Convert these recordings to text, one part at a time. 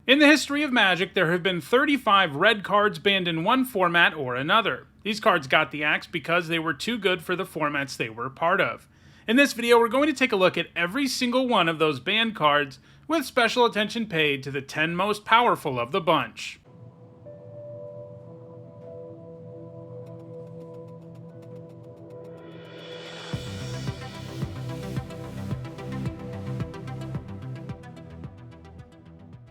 In the history of Magic, there have been 35 red cards banned in one format or another. These cards got the axe because they were too good for the formats they were part of. In this video, we're going to take a look at every single one of those banned cards, with special attention paid to the 10 most powerful of the bunch.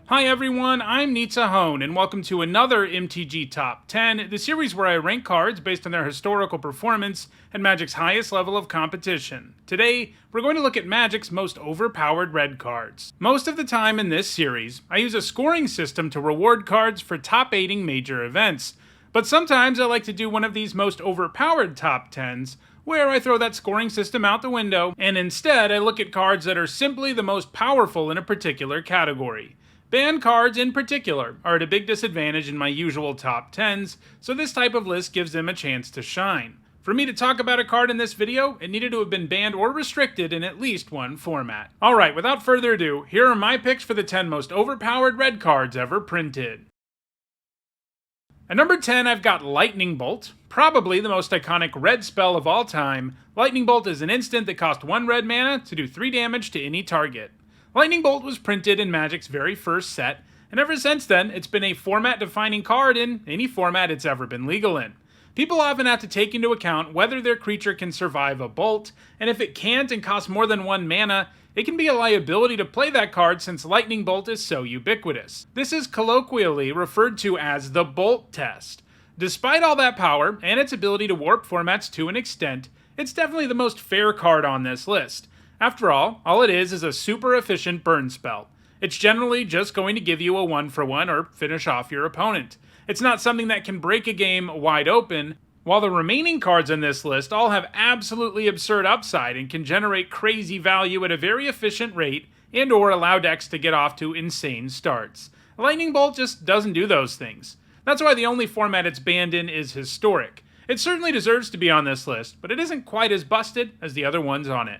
Hi everyone, I'm Hone, and welcome to another MTG Top 10, the series where I rank cards based on their historical performance and Magic's highest level of competition. Today, we're going to look at Magic's most overpowered red cards. Most of the time in this series, I use a scoring system to reward cards for top-8ing major events, but sometimes I like to do one of these most overpowered top 10s, where I throw that scoring system out the window, and instead I look at cards that are simply the most powerful in a particular category. Banned cards, in particular, are at a big disadvantage in my usual top 10s, so this type of list gives them a chance to shine. For me to talk about a card in this video, it needed to have been banned or restricted in at least one format. Alright, without further ado, here are my picks for the 10 most overpowered red cards ever printed. At number 10, I've got Lightning Bolt, probably the most iconic red spell of all time. Lightning Bolt is an instant that costs 1 red mana to do 3 damage to any target. Lightning Bolt was printed in Magic's very first set, and ever since then, it's been a format-defining card in any format it's ever been legal in. People often have to take into account whether their creature can survive a bolt, and if it can't and costs more than 1 mana, it can be a liability to play that card since Lightning Bolt is so ubiquitous. This is colloquially referred to as the Bolt Test. Despite all that power, and its ability to warp formats to an extent, it's definitely the most fair card on this list. After all it is a super efficient burn spell. It's generally just going to give you a 1-for-1 or finish off your opponent. It's not something that can break a game wide open, while the remaining cards in this list all have absolutely absurd upside and can generate crazy value at a very efficient rate and or allow decks to get off to insane starts. Lightning Bolt just doesn't do those things. That's why the only format it's banned in is Historic. It certainly deserves to be on this list, but it isn't quite as busted as the other ones on it.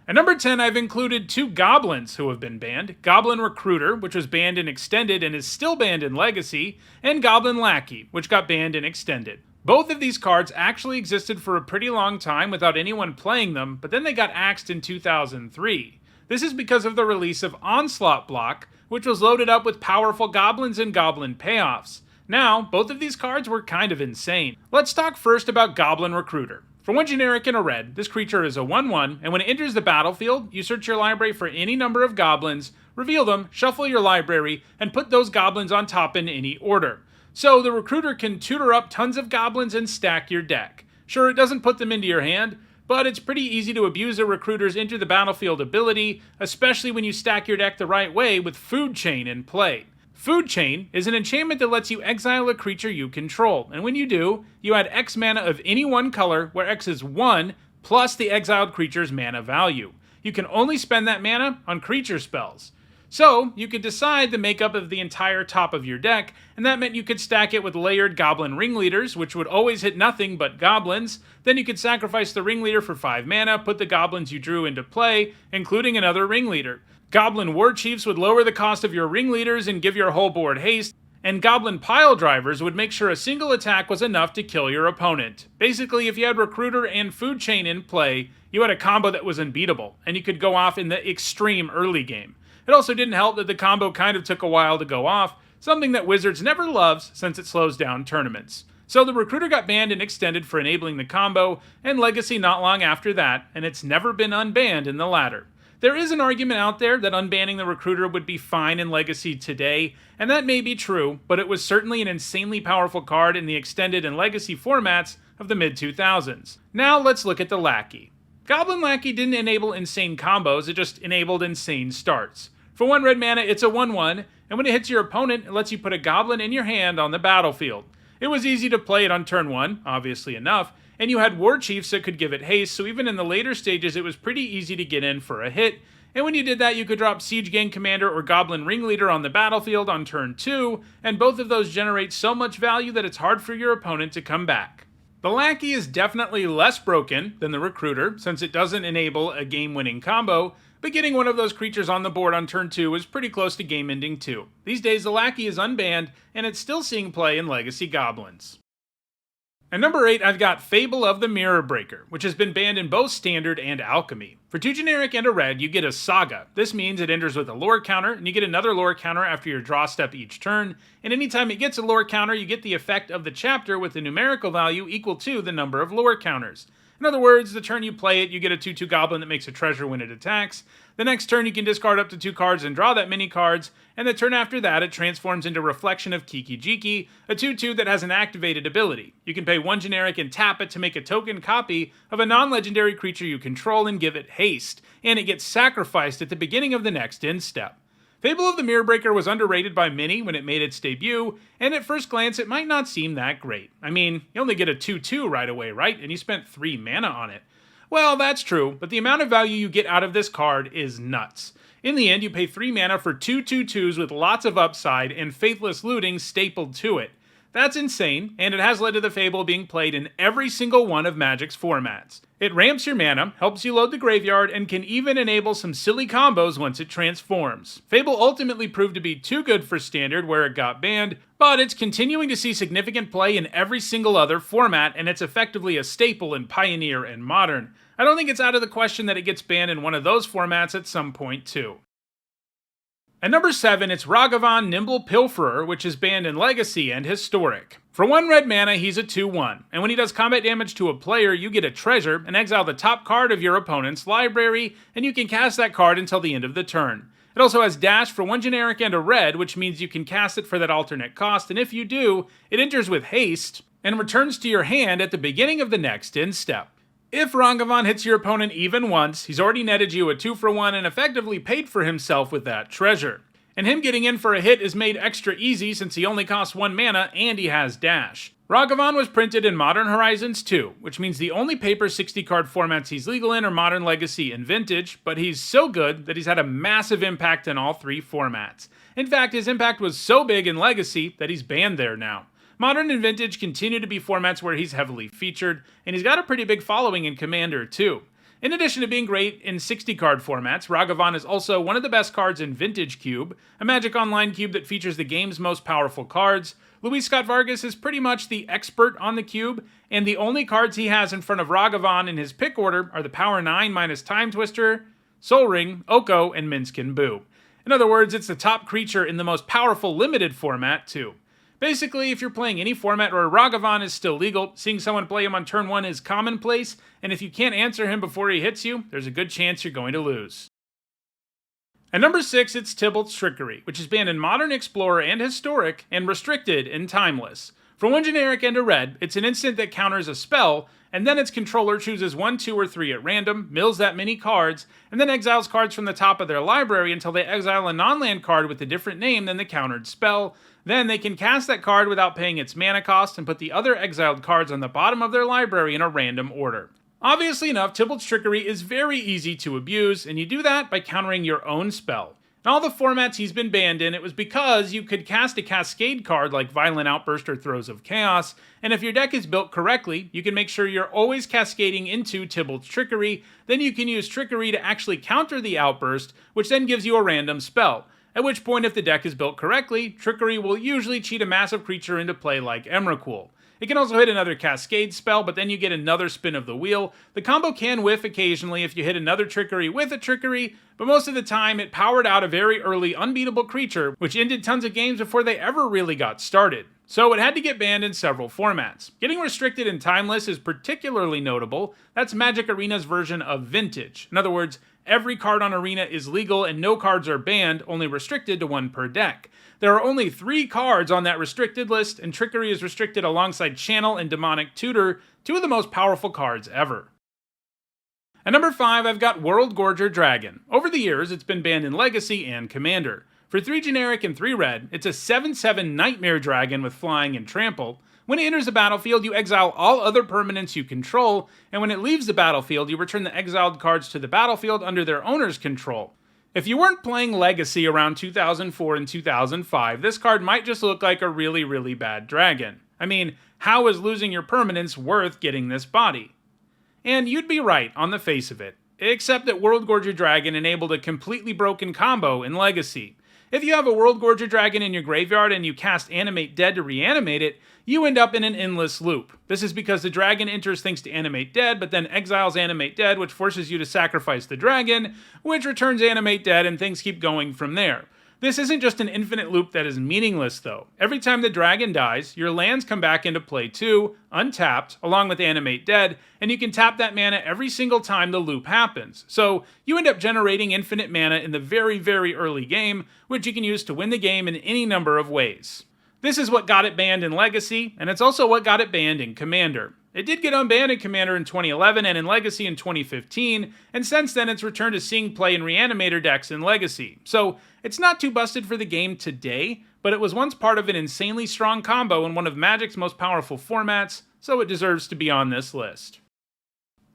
At number 10, I've included 2 goblins who have been banned, Goblin Recruiter, which was banned in Extended and is still banned in Legacy, and Goblin Lackey, which got banned in Extended. Both of these cards actually existed for a pretty long time without anyone playing them, but then they got axed in 2003. This is because of the release of Onslaught Block, which was loaded up with powerful goblins and goblin payoffs. Now, both of these cards were kind of insane. Let's talk first about Goblin Recruiter. For 1 generic and a red, this creature is a 1/1, and when it enters the battlefield, you search your library for any number of goblins, reveal them, shuffle your library, and put those goblins on top in any order. So the Recruiter can tutor up tons of goblins and stack your deck. Sure, it doesn't put them into your hand, but it's pretty easy to abuse a Recruiter's enter the battlefield ability, especially when you stack your deck the right way with Food Chain in play. Food Chain is an enchantment that lets you exile a creature you control, and when you do, you add X mana of any one color, where X is 1, plus the exiled creature's mana value. You can only spend that mana on creature spells. So, you could decide the makeup of the entire top of your deck, and that meant you could stack it with layered Goblin Ringleaders, which would always hit nothing but goblins. Then you could sacrifice the Ringleader for 5 mana, put the goblins you drew into play, including another Ringleader. Goblin War Chiefs would lower the cost of your Ringleaders and give your whole board haste, and Goblin Pile Drivers would make sure a single attack was enough to kill your opponent. Basically, if you had Recruiter and Food Chain in play, you had a combo that was unbeatable, and you could go off in the extreme early game. It also didn't help that the combo kind of took a while to go off, something that Wizards never loves since it slows down tournaments. So the Recruiter got banned and Extended for enabling the combo, and Legacy not long after that, and it's never been unbanned in the latter. There is an argument out there that unbanning the Recruiter would be fine in Legacy today, and that may be true, but it was certainly an insanely powerful card in the Extended and Legacy formats of the mid-2000s. Now let's look at the Lackey. Goblin Lackey didn't enable insane combos, it just enabled insane starts. For 1 red mana, it's a 1/1, and when it hits your opponent, it lets you put a goblin in your hand on the battlefield. It was easy to play it on turn 1, obviously enough, and you had War Chiefs that could give it haste, so even in the later stages it was pretty easy to get in for a hit, and when you did that you could drop Siege Gang Commander or Goblin Ringleader on the battlefield on turn 2, and both of those generate so much value that it's hard for your opponent to come back. The Lackey is definitely less broken than the Recruiter, since it doesn't enable a game-winning combo, but getting one of those creatures on the board on turn 2 is pretty close to game ending too. These days the Lackey is unbanned, and it's still seeing play in Legacy Goblins. At number 8, I've got Fable of the Mirror Breaker, which has been banned in both Standard and Alchemy. For 2 generic and a red, you get a Saga. This means it enters with a lore counter, and you get another lore counter after your draw step each turn, and anytime it gets a lore counter, you get the effect of the chapter with a numerical value equal to the number of lore counters. In other words, the turn you play it, you get a 2/2 goblin that makes a treasure when it attacks. The next turn you can discard up to 2 cards and draw that many cards, and the turn after that it transforms into Reflection of Kiki Jiki, a 2/2 that has an activated ability. You can pay 1 generic and tap it to make a token copy of a non-legendary creature you control and give it haste, and it gets sacrificed at the beginning of the next end step. Fable of the Mirror Breaker was underrated by many when it made its debut, and at first glance it might not seem that great. I mean, you only get a 2/2 right away, right? And you spent 3 mana on it. Well, that's true, but the amount of value you get out of this card is nuts. In the end, you pay 3 mana for 2 2/2s with lots of upside and Faithless Looting stapled to it. That's insane, and it has led to the Fable being played in every single one of Magic's formats. It ramps your mana, helps you load the graveyard, and can even enable some silly combos once it transforms. Fable ultimately proved to be too good for Standard where it got banned, but it's continuing to see significant play in every single other format, and it's effectively a staple in Pioneer and Modern. I don't think it's out of the question that it gets banned in one of those formats at some point too. At number 7, it's Ragavan Nimble Pilferer, which is banned in Legacy and Historic. For 1 red mana, he's a 2/1, and when he does combat damage to a player, you get a treasure and exile the top card of your opponent's library, and you can cast that card until the end of the turn. It also has dash for 1 generic and a red, which means you can cast it for that alternate cost, and if you do, it enters with haste and returns to your hand at the beginning of the next end step. If Ragavan hits your opponent even once, he's already netted you a 2-for-1 and effectively paid for himself with that treasure. And him getting in for a hit is made extra easy since he only costs 1 mana and he has dash. Ragavan was printed in Modern Horizons 2, which means the only paper 60 card formats he's legal in are Modern, Legacy, and Vintage, but he's so good that he's had a massive impact in all 3 formats. In fact, his impact was so big in Legacy that he's banned there now. Modern and Vintage continue to be formats where he's heavily featured, and he's got a pretty big following in Commander too. In addition to being great in 60-card formats, Ragavan is also one of the best cards in Vintage Cube, a Magic Online cube that features the game's most powerful cards. Luis Scott Vargas is pretty much the expert on the cube, and the only cards he has in front of Ragavan in his pick order are the Power 9 minus Time Twister, Soul Ring, Oko, and Minskin Boo. In other words, it's the top creature in the most powerful limited format too. Basically, if you're playing any format where Ragavan is still legal, seeing someone play him on turn 1 is commonplace, and if you can't answer him before he hits you, there's a good chance you're going to lose. At number 6, it's Tibble Trickery, which is banned in Modern, Explorer, and Historic, and restricted in Timeless. For 1 generic and a red, it's an instant that counters a spell, and then its controller chooses 1, 2, or 3 at random, mills that many cards, and then exiles cards from the top of their library until they exile a non-land card with a different name than the countered spell. Then they can cast that card without paying its mana cost and put the other exiled cards on the bottom of their library in a random order. Obviously enough, Tibble's Trickery is very easy to abuse, and you do that by countering your own spell. In all the formats he's been banned in, it was because you could cast a Cascade card like Violent Outburst or Throes of Chaos, and if your deck is built correctly, you can make sure you're always cascading into Tibble's Trickery, then you can use Trickery to actually counter the Outburst, which then gives you a random spell. At which point, if the deck is built correctly, Trickery will usually cheat a massive creature into play like Emrakul. It can also hit another Cascade spell, but then you get another spin of the wheel. The combo can whiff occasionally if you hit another Trickery with a Trickery, but most of the time it powered out a very early unbeatable creature, which ended tons of games before they ever really got started. So it had to get banned in several formats. Getting restricted in Timeless is particularly notable. That's Magic Arena's version of Vintage. In other words, every card on Arena is legal and no cards are banned, only restricted to 1 per deck. There are only 3 cards on that restricted list, and Trickery is restricted alongside Channel and Demonic Tutor, 2 of the most powerful cards ever. At number 5, I've got World Gorger Dragon. Over the years, it's been banned in Legacy and Commander. For 3 generic and 3 red, it's a 7/7 Nightmare Dragon with flying and trample. When it enters the battlefield, you exile all other permanents you control, and when it leaves the battlefield, you return the exiled cards to the battlefield under their owner's control. If you weren't playing Legacy around 2004 and 2005, this card might just look like a really, really bad dragon. I mean, how is losing your permanents worth getting this body? And you'd be right on the face of it. except that World Gorger Dragon enabled a completely broken combo in Legacy. If you have a World Gorger Dragon in your graveyard and you cast Animate Dead to reanimate it, you end up in an endless loop. This is because the dragon enters thanks to Animate Dead, but then exiles Animate Dead, which forces you to sacrifice the dragon, which returns Animate Dead, and things keep going from there. This isn't just an infinite loop that is meaningless, though. Every time the dragon dies, your lands come back into play too, untapped, along with Animate Dead, and you can tap that mana every single time the loop happens. So you end up generating infinite mana in the very, very early game, which you can use to win the game in any number of ways. This is what got it banned in Legacy, and it's also what got it banned in Commander. It did get unbanned in Commander in 2011 and in Legacy in 2015, and since then it's returned to seeing play in Reanimator decks in Legacy. So it's not too busted for the game today, but it was once part of an insanely strong combo in one of Magic's most powerful formats, so it deserves to be on this list.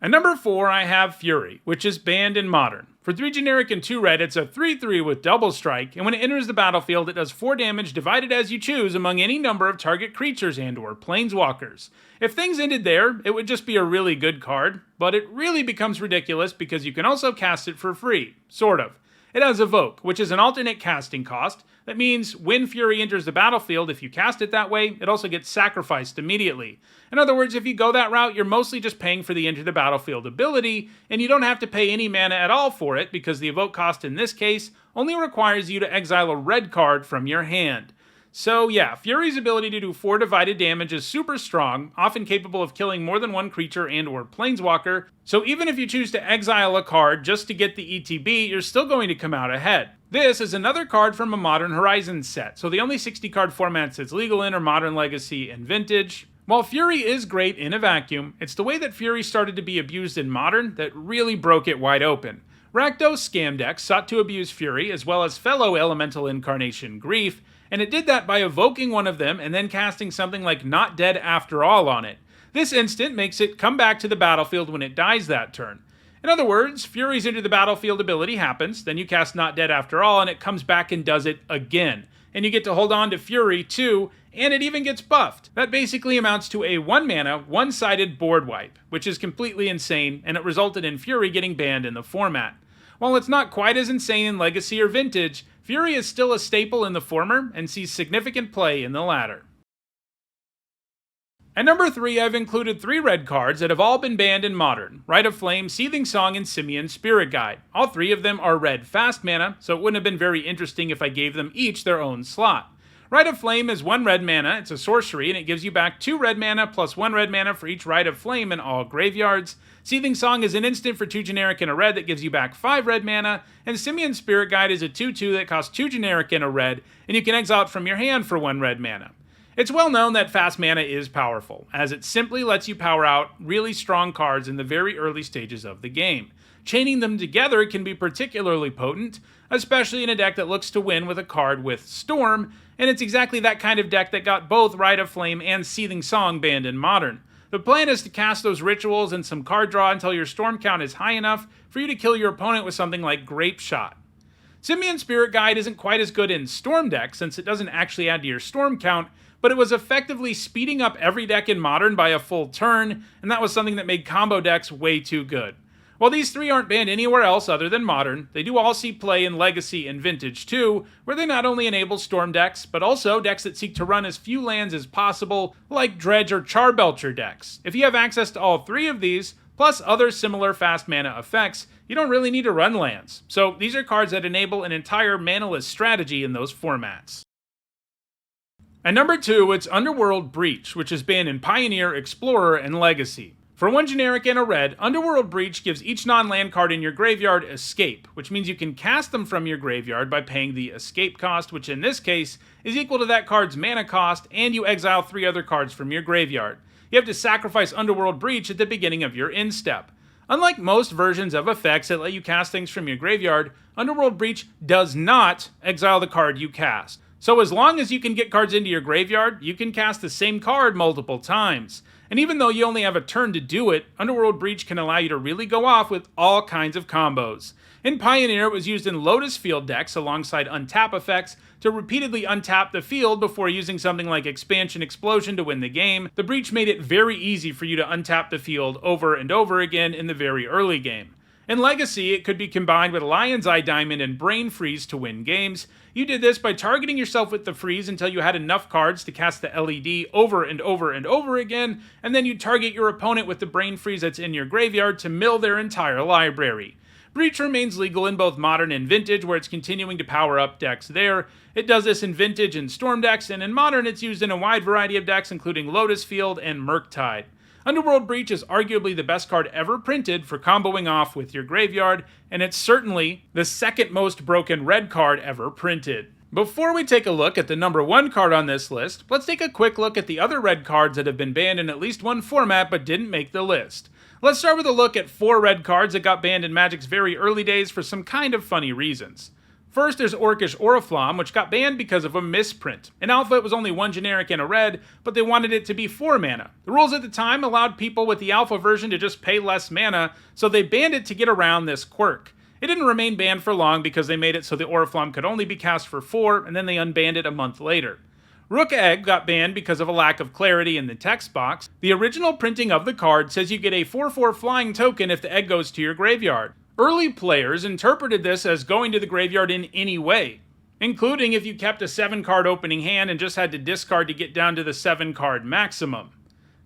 At number 4, I have Fury, which is banned in Modern. For 3 generic and 2 red, it's a 3/3 with double strike, and when it enters the battlefield, it does 4 damage divided as you choose among any number of target creatures and/or planeswalkers. If things ended there, it would just be a really good card, but it really becomes ridiculous because you can also cast it for free, sort of. It has Evoke, which is an alternate casting cost. That means when Fury enters the battlefield, if you cast it that way, it also gets sacrificed immediately. In other words, if you go that route, you're mostly just paying for the enter the battlefield ability, and you don't have to pay any mana at all for it because the Evoke cost in this case only requires you to exile a red card from your hand. So yeah, Fury's ability to do 4 divided damage is super strong, often capable of killing more than one creature and/or planeswalker, so even if you choose to exile a card just to get the ETB, you're still going to come out ahead. This is another card from a Modern Horizons set, so the only 60 card formats it's legal in are Modern, Legacy, and Vintage. While Fury is great in a vacuum, it's the way that Fury started to be abused in Modern that really broke it wide open. Rakdos scam decks sought to abuse Fury, as well as fellow elemental incarnation Grief, and it did that by evoking one of them and then casting something like Not Dead After All on it. This instant makes it come back to the battlefield when it dies that turn. In other words, Fury's Into the Battlefield ability happens, then you cast Not Dead After All, and it comes back and does it again. And you get to hold on to Fury too, and it even gets buffed. That basically amounts to a 1-mana, one-sided board wipe, which is completely insane, and it resulted in Fury getting banned in the format. While it's not quite as insane in Legacy or Vintage, Fury is still a staple in the former and sees significant play in the latter. At number 3, I've included 3 red cards that have all been banned in Modern: Rite of Flame, Seething Song, and Simian Spirit Guide. All 3 of them are red fast mana, so it wouldn't have been very interesting if I gave them each their own slot. Rite of Flame is 1 red mana, it's a sorcery, and it gives you back 2 red mana plus 1 red mana for each Rite of Flame in all graveyards. Seething Song is an instant for 2 generic and a red that gives you back 5 red mana, and Simian Spirit Guide is a 2/2 that costs 2 generic and a red, and you can exile it from your hand for 1 red mana. It's well known that fast mana is powerful, as it simply lets you power out really strong cards in the very early stages of the game. Chaining them together can be particularly potent, especially in a deck that looks to win with a card with Storm, and it's exactly that kind of deck that got both Rite of Flame and Seething Song banned in Modern. The plan is to cast those rituals and some card draw until your Storm count is high enough for you to kill your opponent with something like Grape Shot. Simian Spirit Guide isn't quite as good in Storm decks since it doesn't actually add to your Storm count, but it was effectively speeding up every deck in Modern by a full turn, and that was something that made combo decks way too good. While these 3 aren't banned anywhere else other than Modern, they do all see play in Legacy and Vintage too, where they not only enable Storm decks, but also decks that seek to run as few lands as possible, like Dredge or Charbelcher decks. If you have access to all 3 of these, plus other similar fast mana effects, you don't really need to run lands. So these are cards that enable an entire manaless strategy in those formats. At number 2, it's Underworld Breach, which is banned in Pioneer, Explorer, and Legacy. For 1 generic and a red, Underworld Breach gives each non-land card in your graveyard Escape, which means you can cast them from your graveyard by paying the Escape cost, which in this case is equal to that card's mana cost, and you exile 3 other cards from your graveyard. You have to sacrifice Underworld Breach at the beginning of your end step. Unlike most versions of effects that let you cast things from your graveyard, Underworld Breach does not exile the card you cast. So as long as you can get cards into your graveyard, you can cast the same card multiple times. And even though you only have a turn to do it, Underworld Breach can allow you to really go off with all kinds of combos. In Pioneer, it was used in Lotus Field decks alongside untap effects to repeatedly untap the field before using something like Expansion Explosion to win the game. The Breach made it very easy for you to untap the field over and over again in the very early game. In Legacy, it could be combined with Lion's Eye Diamond and Brain Freeze to win games. You did this by targeting yourself with the freeze until you had enough cards to cast the LED over and over and over again, and then you target your opponent with the Brain Freeze that's in your graveyard to mill their entire library. Breach remains legal in both Modern and Vintage, where it's continuing to power up decks there. It does this in Vintage and Storm decks, and in Modern it's used in a wide variety of decks, including Lotus Field and Murktide. Underworld Breach is arguably the best card ever printed for comboing off with your graveyard, and it's certainly the second most broken red card ever printed. Before we take a look at the number 1 card on this list, let's take a quick look at the other red cards that have been banned in at least one format but didn't make the list. Let's start with a look at 4 red cards that got banned in Magic's very early days for some kind of funny reasons. First, there's Orcish Oriflamme, which got banned because of a misprint. In Alpha, it was only 1 generic and a red, but they wanted it to be 4 mana. The rules at the time allowed people with the Alpha version to just pay less mana, so they banned it to get around this quirk. It didn't remain banned for long because they made it so the Oriflamme could only be cast for 4, and then they unbanned it a month later. Rook Egg got banned because of a lack of clarity in the text box. The original printing of the card says you get a 4/4 flying token if the egg goes to your graveyard. Early players interpreted this as going to the graveyard in any way, including if you kept a 7-card opening hand and just had to discard to get down to the 7-card maximum.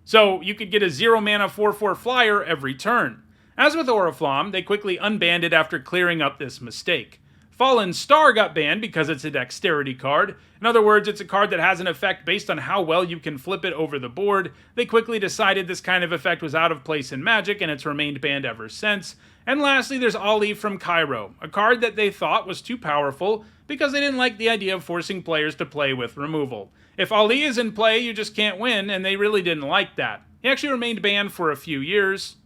So you could get a 0 mana 4/4 flyer every turn. As with Oriflamme, they quickly unbanned it after clearing up this mistake. Fallen Star got banned because it's a dexterity card. In other words, it's a card that has an effect based on how well you can flip it over the board. They quickly decided this kind of effect was out of place in Magic, and it's remained banned ever since. And lastly, there's Ali from Cairo, a card that they thought was too powerful because they didn't like the idea of forcing players to play with removal. If Ali is in play, you just can't win, and they really didn't like that. He actually remained banned for a few years.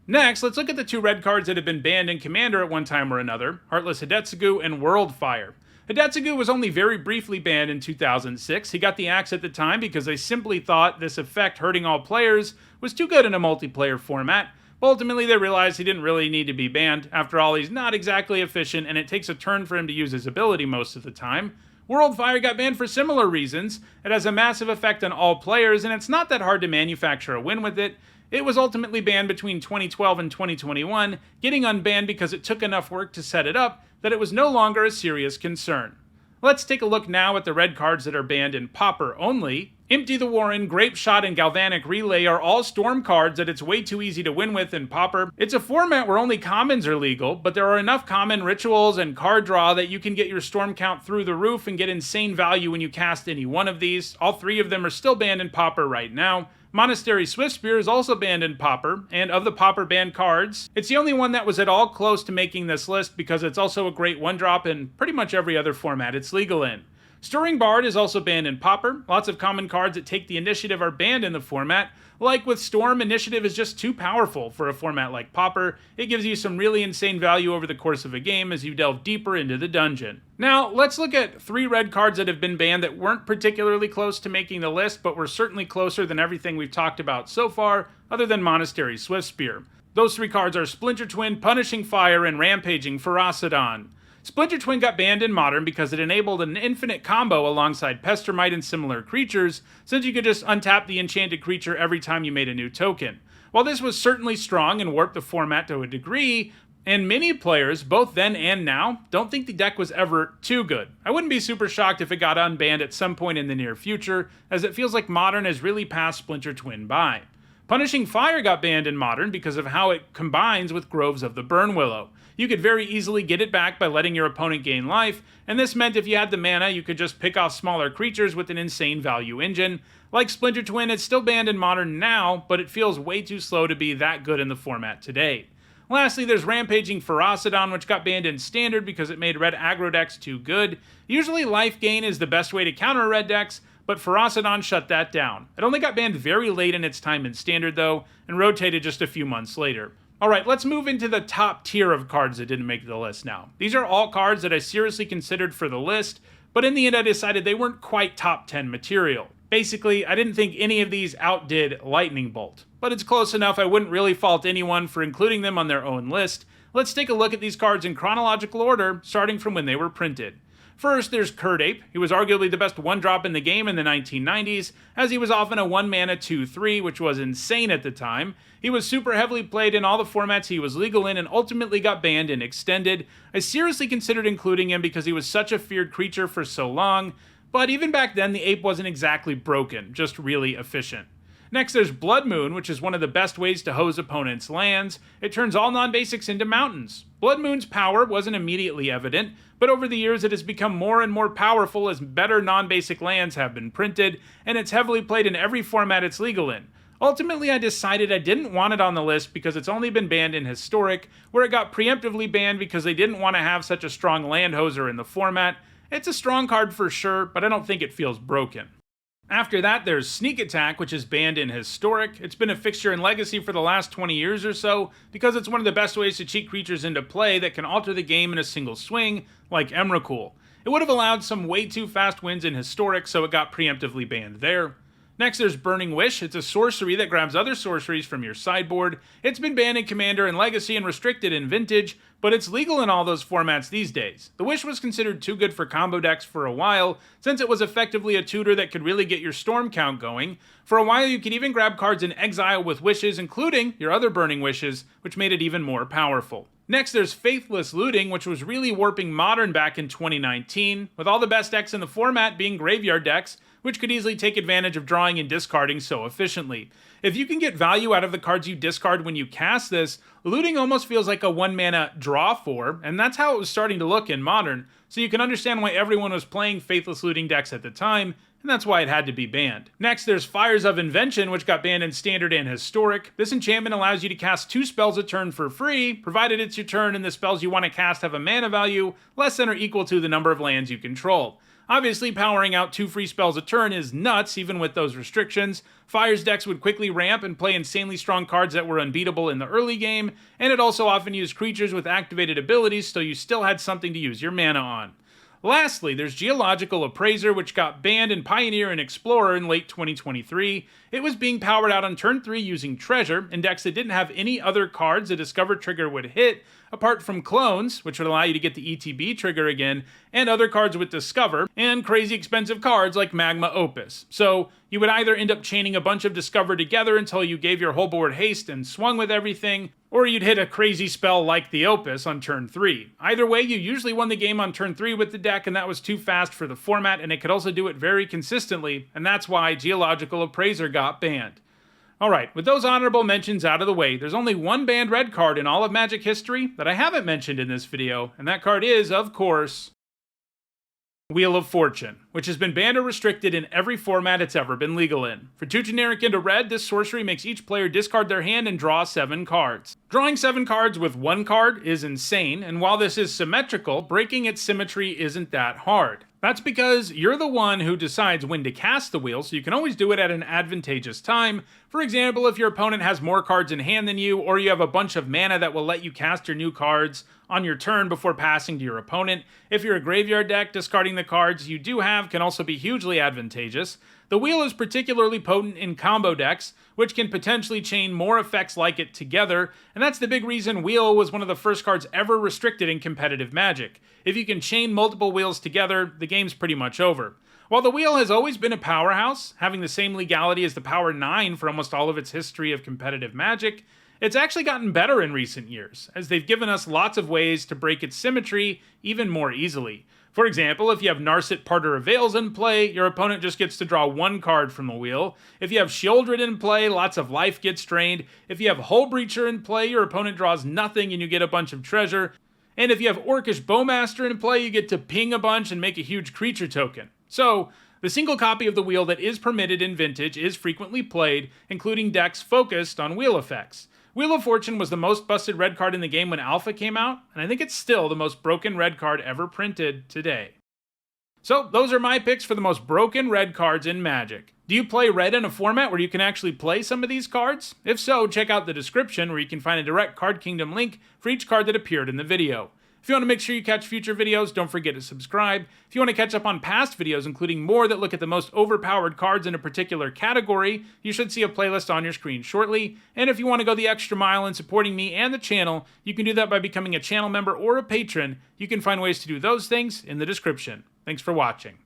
Next, let's look at the 2 red cards that have been banned in Commander at one time or another, Heartless Hidetsugu and Worldfire. Hidetsugu was only very briefly banned in 2006. He got the axe at the time because they simply thought this effect hurting all players was too good in a multiplayer format. But ultimately, they realized he didn't really need to be banned. After all, he's not exactly efficient, and it takes a turn for him to use his ability most of the time. Worldfire got banned for similar reasons. It has a massive effect on all players, and it's not that hard to manufacture a win with it. It was ultimately banned between 2012 and 2021, getting unbanned because it took enough work to set it up that it was no longer a serious concern. Let's take a look now at the red cards that are banned in Pauper only. Empty the Warren, Grape Shot, and Galvanic Relay are all Storm cards that it's way too easy to win with in Pauper. It's a format where only commons are legal, but there are enough common rituals and card draw that you can get your Storm count through the roof and get insane value when you cast any one of these. All 3 of them are still banned in Pauper right now. Monastery Swiftspear is also banned in Pauper, and of the Pauper banned cards, it's the only one that was at all close to making this list because it's also a great 1-drop in pretty much every other format it's legal in. Stirring Bard is also banned in Pauper. Lots of common cards that take the initiative are banned in the format. Like with Storm, initiative is just too powerful for a format like Pauper. It gives you some really insane value over the course of a game as you delve deeper into the dungeon. Now, let's look at 3 red cards that have been banned that weren't particularly close to making the list, but were certainly closer than everything we've talked about so far, other than Monastery Swiftspear. Those 3 cards are Splinter Twin, Punishing Fire, and Rampaging Ferocidon. Splinter Twin got banned in Modern because it enabled an infinite combo alongside Pestermite and similar creatures, since you could just untap the enchanted creature every time you made a new token. While this was certainly strong and warped the format to a degree, and many players, both then and now, don't think the deck was ever too good. I wouldn't be super shocked if it got unbanned at some point in the near future, as it feels like Modern has really passed Splinter Twin by. Punishing Fire got banned in Modern because of how it combines with Groves of the Burnwillow. You could very easily get it back by letting your opponent gain life, and this meant if you had the mana, you could just pick off smaller creatures with an insane value engine. Like Splinter Twin, it's still banned in Modern now, but it feels way too slow to be that good in the format today. Lastly, there's Rampaging Ferocidon, which got banned in Standard because it made red aggro decks too good. Usually life gain is the best way to counter red decks, but Ferocidon shut that down. It only got banned very late in its time in Standard though, and rotated just a few months later. Alright, let's move into the top tier of cards that didn't make the list now. These are all cards that I seriously considered for the list, but in the end I decided they weren't quite top 10 material. Basically, I didn't think any of these outdid Lightning Bolt. But it's close enough I wouldn't really fault anyone for including them on their own list. Let's take a look at these cards in chronological order, starting from when they were printed. First, there's Curdape. He was arguably the best 1-drop in the game in the 1990s, as he was often a 1-mana 2/3, which was insane at the time. He was super heavily played in all the formats he was legal in and ultimately got banned in Extended. I seriously considered including him because he was such a feared creature for so long, but even back then the ape wasn't exactly broken, just really efficient. Next, there's Blood Moon, which is one of the best ways to hose opponents' lands. It turns all non-basics into mountains. Blood Moon's power wasn't immediately evident, but over the years it has become more and more powerful as better non-basic lands have been printed, and it's heavily played in every format it's legal in. Ultimately, I decided I didn't want it on the list because it's only been banned in Historic, where it got preemptively banned because they didn't want to have such a strong land hoser in the format. It's a strong card for sure, but I don't think it feels broken. After that, there's Sneak Attack, which is banned in Historic. It's been a fixture in Legacy for the last 20 years or so, because it's one of the best ways to cheat creatures into play that can alter the game in a single swing, like Emrakul. It would have allowed some way too fast wins in Historic, so it got preemptively banned there. Next, there's Burning Wish. It's a sorcery that grabs other sorceries from your sideboard. It's been banned in Commander and Legacy and restricted in Vintage, but it's legal in all those formats these days. The Wish was considered too good for combo decks for a while, since it was effectively a tutor that could really get your storm count going. For a while, you could even grab cards in exile with wishes, including your other Burning Wishes, which made it even more powerful. Next, there's Faithless Looting, which was really warping Modern back in 2019, with all the best decks in the format being graveyard decks, which could easily take advantage of drawing and discarding so efficiently. If you can get value out of the cards you discard when you cast this, Looting almost feels like a 1-mana draw for, and that's how it was starting to look in Modern, so you can understand why everyone was playing Faithless Looting decks at the time, and that's why it had to be banned. Next, there's Fires of Invention, which got banned in Standard and Historic. This enchantment allows you to cast 2 spells a turn for free, provided it's your turn and the spells you want to cast have a mana value less than or equal to the number of lands you control. Obviously, powering out 2 free spells a turn is nuts, even with those restrictions. Fires decks would quickly ramp and play insanely strong cards that were unbeatable in the early game, and it also often used creatures with activated abilities, so you still had something to use your mana on. Lastly, there's Geological Appraiser, which got banned in Pioneer and Explorer in late 2023. It was being powered out on turn 3 using Treasure, in decks that didn't have any other cards a Discover trigger would hit, apart from Clones, which would allow you to get the ETB trigger again, and other cards with Discover, and crazy expensive cards like Magma Opus. So you would either end up chaining a bunch of Discover together until you gave your whole board haste and swung with everything, or you'd hit a crazy spell like the Opus on turn 3. Either way, you usually won the game on turn 3 with the deck, and that was too fast for the format, and it could also do it very consistently, and that's why Geological Appraiser got banned. Alright, with those honorable mentions out of the way, there's only one banned red card in all of Magic history that I haven't mentioned in this video, and that card is, of course, Wheel of Fortune, which has been banned or restricted in every format it's ever been legal in. For 2 generic into red, this sorcery makes each player discard their hand and draw 7 cards. Drawing 7 cards with 1 card is insane, and while this is symmetrical, breaking its symmetry isn't that hard. That's because you're the one who decides when to cast the wheel, so you can always do it at an advantageous time. For example, if your opponent has more cards in hand than you, or you have a bunch of mana that will let you cast your new cards on your turn before passing to your opponent. If you're a graveyard deck, discarding the cards you do have can also be hugely advantageous. The wheel is particularly potent in combo decks, which can potentially chain more effects like it together, and that's the big reason Wheel was one of the first cards ever restricted in competitive Magic. If you can chain multiple wheels together, the game's pretty much over. While the wheel has always been a powerhouse, having the same legality as the Power 9 for almost all of its history of competitive Magic, it's actually gotten better in recent years, as they've given us lots of ways to break its symmetry even more easily. For example, if you have Narset Parter of Veils in play, your opponent just gets to draw 1 card from the wheel. If you have Shieldred in play, lots of life gets drained. If you have Hull Breacher in play, your opponent draws nothing and you get a bunch of treasure. And if you have Orcish Bowmaster in play, you get to ping a bunch and make a huge creature token. So, the single copy of the wheel that is permitted in Vintage is frequently played, including decks focused on wheel effects. Wheel of Fortune was the most busted red card in the game when Alpha came out, and I think it's still the most broken red card ever printed today. So, those are my picks for the most broken red cards in Magic. Do you play red in a format where you can actually play some of these cards? If so, check out the description where you can find a direct Card Kingdom link for each card that appeared in the video. If you want to make sure you catch future videos, don't forget to subscribe. If you want to catch up on past videos, including more that look at the most overpowered cards in a particular category, you should see a playlist on your screen shortly. And if you want to go the extra mile in supporting me and the channel, you can do that by becoming a channel member or a patron. You can find ways to do those things in the description. Thanks for watching.